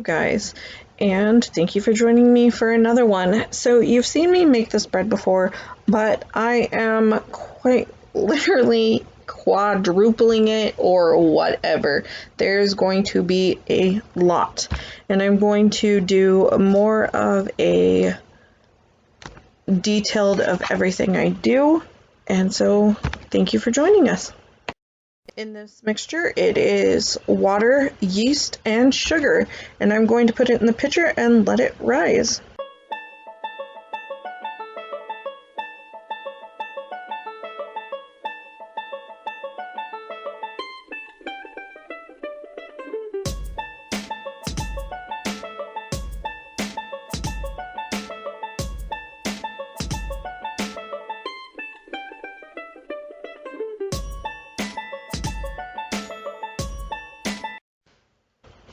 guys, and thank you for joining me for another one. So you've seen me make this bread before, but I am quite literally quadrupling it or whatever. There's going to be a lot, and I'm going to do more of a detailed of everything I do, and so thank you for joining us. In this mixture, it is water, yeast, and sugar, and I'm going to put it in the pitcher and let it rise.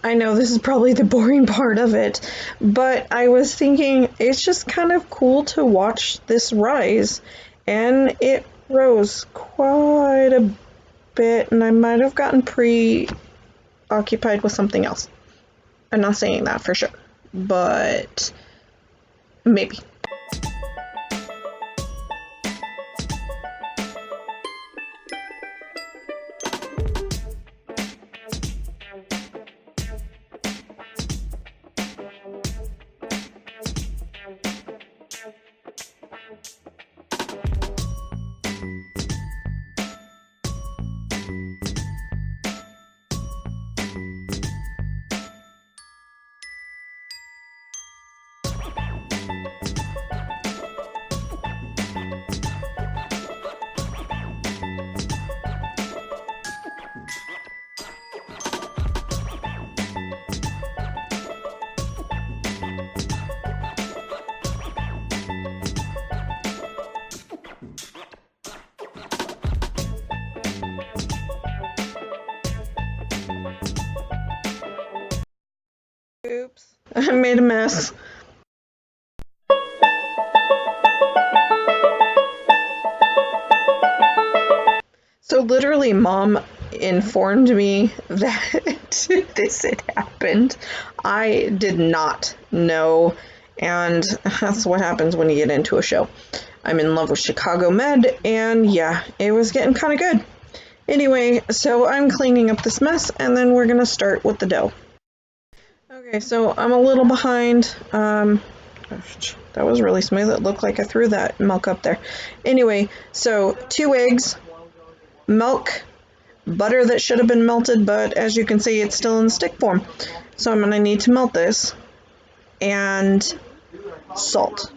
I know this is probably the boring part of it, but I was thinking it's just kind of cool to watch this rise, and it rose quite a bit, and I might have gotten preoccupied with something else. I'm not saying that for sure, but maybe. Oops, I made a mess. So literally, Mom informed me that this had happened. I did not know, and that's what happens when you get into a show. I'm in love with Chicago Med, and yeah, it was getting kind of good. Anyway, so I'm cleaning up this mess, and then we're gonna start with the dough. Okay, so I'm a little behind. That was really smooth. It looked like I threw that milk up there. Anyway, so 2 eggs, milk, butter that should have been melted, but as you can see, it's still in stick form. So I'm going to need to melt this, and salt.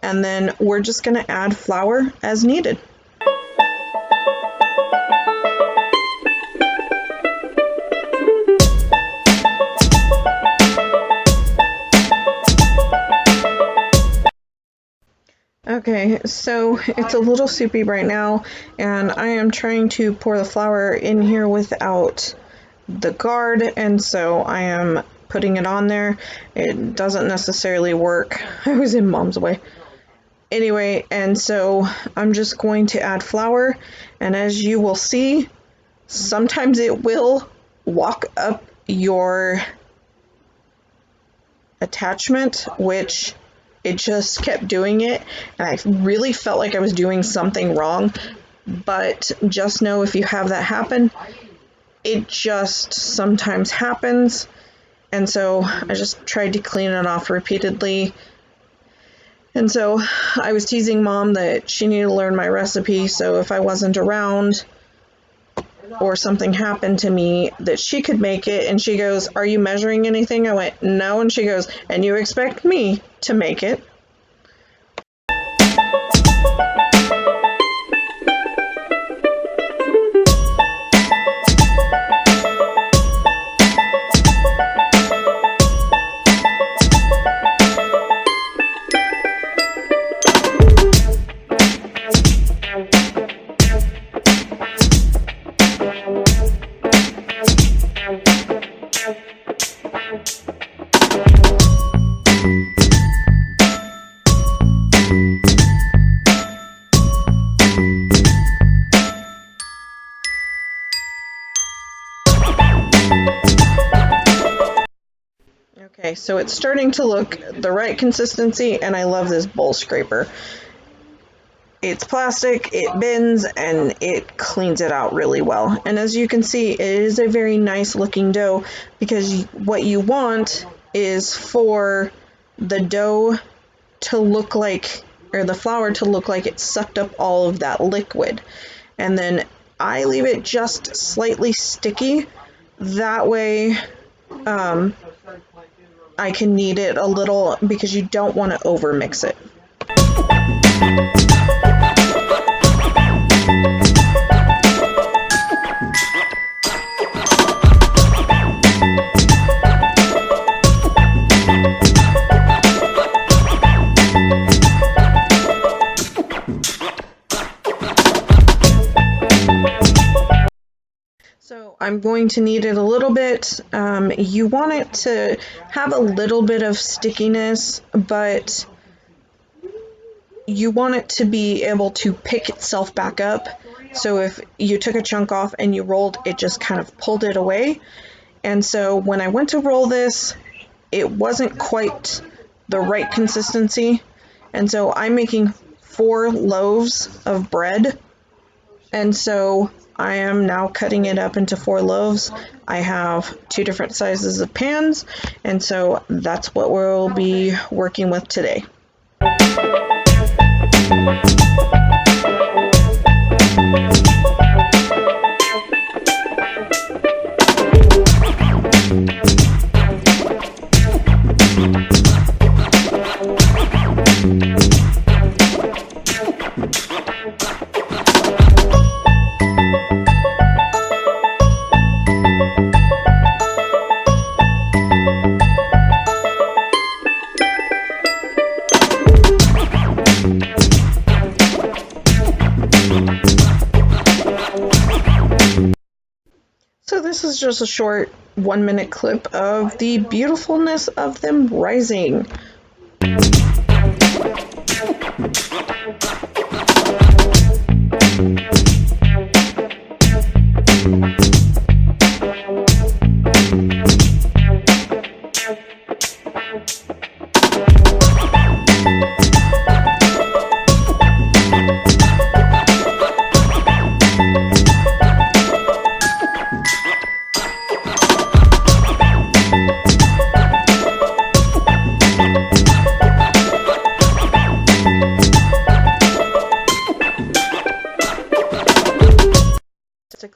And then we're just going to add flour as needed. Okay, so it's a little soupy right now, and I am trying to pour the flour in here without the guard, and so I am putting it on there. It doesn't necessarily work. I was in Mom's way. Anyway, and so I'm just going to add flour, and as you will see, sometimes it will walk up your attachment, which it just kept doing it, and I really felt like I was doing something wrong. But just know, if you have that happen, it just sometimes happens. And so I just tried to clean it off repeatedly. And so I was teasing Mom that she needed to learn my recipe, so if I wasn't around or something happened to me, that she could make it. And she goes, "Are you measuring anything?" I went, "No." And she goes, "And you expect me to make it?" Okay, so it's starting to look the right consistency, and I love this bowl scraper. It's plastic, it bends, and it cleans it out really well. And as you can see, it is a very nice looking dough, because what you want is for the dough to look like, or the flour to look like it sucked up all of that liquid. And then I leave it just slightly sticky. That way I can knead it a little, because you don't want to over mix it. So I'm going to knead it a little bit. You want it to have a little bit of stickiness, but you want it to be able to pick itself back up. So if you took a chunk off and you rolled, it just kind of pulled it away. And so when I went to roll this, it wasn't quite the right consistency. And so I'm making 4 loaves of bread. And so I am now cutting it up into 4 loaves. I have 2 different sizes of pans, and so that's what we'll be working with today. So this is just a short 1-minute clip of the beautifulness of them rising.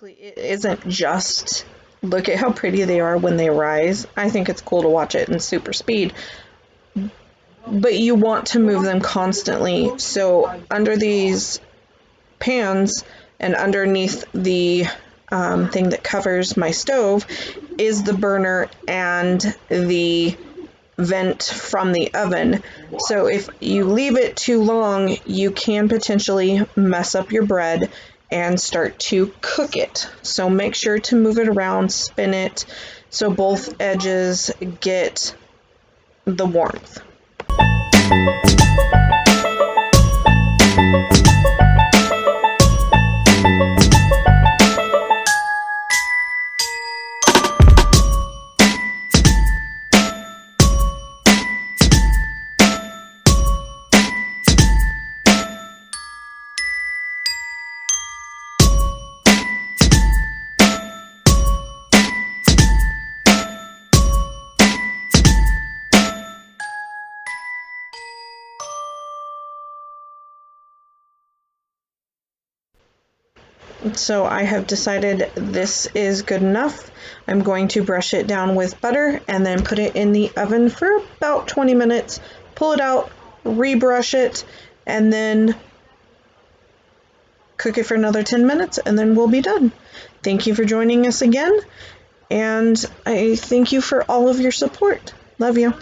It isn't just look at how pretty they are when they rise. I think it's cool to watch it in super speed, but you want to move them constantly. So under these pans and underneath the thing that covers my stove is the burner and the vent from the oven. So if you leave it too long, you can potentially mess up your bread and start to cook it. So make sure to move it around, spin it, so both edges get the warmth. So I have decided this is good enough. I'm going to brush it down with butter and then put it in the oven for about 20 minutes, pull it out, rebrush it, and then cook it for another 10 minutes, and then we'll be done. Thank you for joining us again, and I thank you for all of your support. Love you.